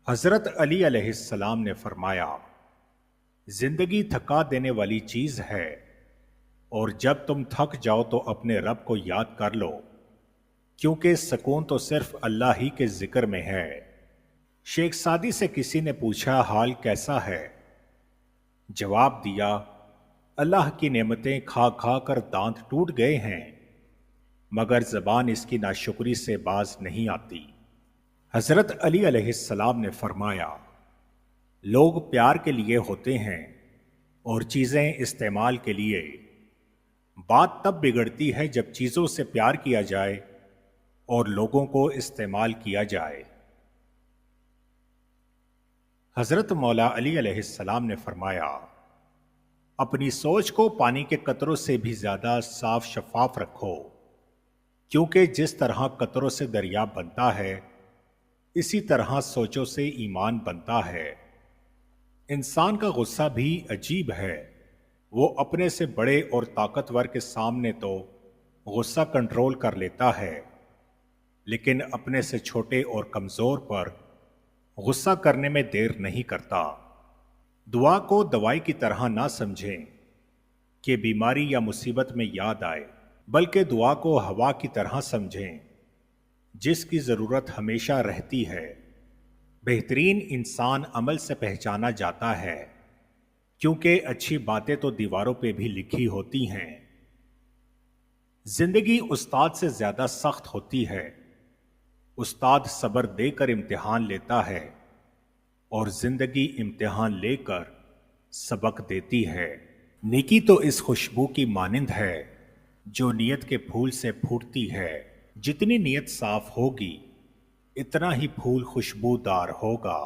حضرت علی علیہ السلام نے فرمایا، زندگی تھکا دینے والی چیز ہے، اور جب تم تھک جاؤ تو اپنے رب کو یاد کر لو، کیونکہ سکون تو صرف اللہ ہی کے ذکر میں ہے۔ شیخ سعدی سے کسی نے پوچھا، حال کیسا ہے؟ جواب دیا، اللہ کی نعمتیں کھا کھا کر دانت ٹوٹ گئے ہیں، مگر زبان اس کی ناشکری سے باز نہیں آتی۔ حضرت علی علیہ السلام نے فرمایا، لوگ پیار کے لیے ہوتے ہیں اور چیزیں استعمال کے لیے۔ بات تب بگڑتی ہے جب چیزوں سے پیار کیا جائے اور لوگوں کو استعمال کیا جائے۔ حضرت مولا علی علیہ السلام نے فرمایا، اپنی سوچ کو پانی کے قطروں سے بھی زیادہ صاف شفاف رکھو، کیونکہ جس طرح قطروں سے دریا بنتا ہے، اسی طرح سوچوں سے ایمان بنتا ہے۔ انسان کا غصہ بھی عجیب ہے، وہ اپنے سے بڑے اور طاقتور کے سامنے تو غصہ کنٹرول کر لیتا ہے، لیکن اپنے سے چھوٹے اور کمزور پر غصہ کرنے میں دیر نہیں کرتا۔ دعا کو دوائی کی طرح نہ سمجھیں کہ بیماری یا مصیبت میں یاد آئے، بلکہ دعا کو ہوا کی طرح سمجھیں جس کی ضرورت ہمیشہ رہتی ہے۔ بہترین انسان عمل سے پہچانا جاتا ہے، کیونکہ اچھی باتیں تو دیواروں پہ بھی لکھی ہوتی ہیں۔ زندگی استاد سے زیادہ سخت ہوتی ہے۔ استاد صبر دے کر امتحان لیتا ہے، اور زندگی امتحان لے کر سبق دیتی ہے۔ نیکی تو اس خوشبو کی مانند ہے جو نیت کے پھول سے پھوٹتی ہے۔ جتنی نیت صاف ہوگی اتنا ہی پھول خوشبودار ہوگا۔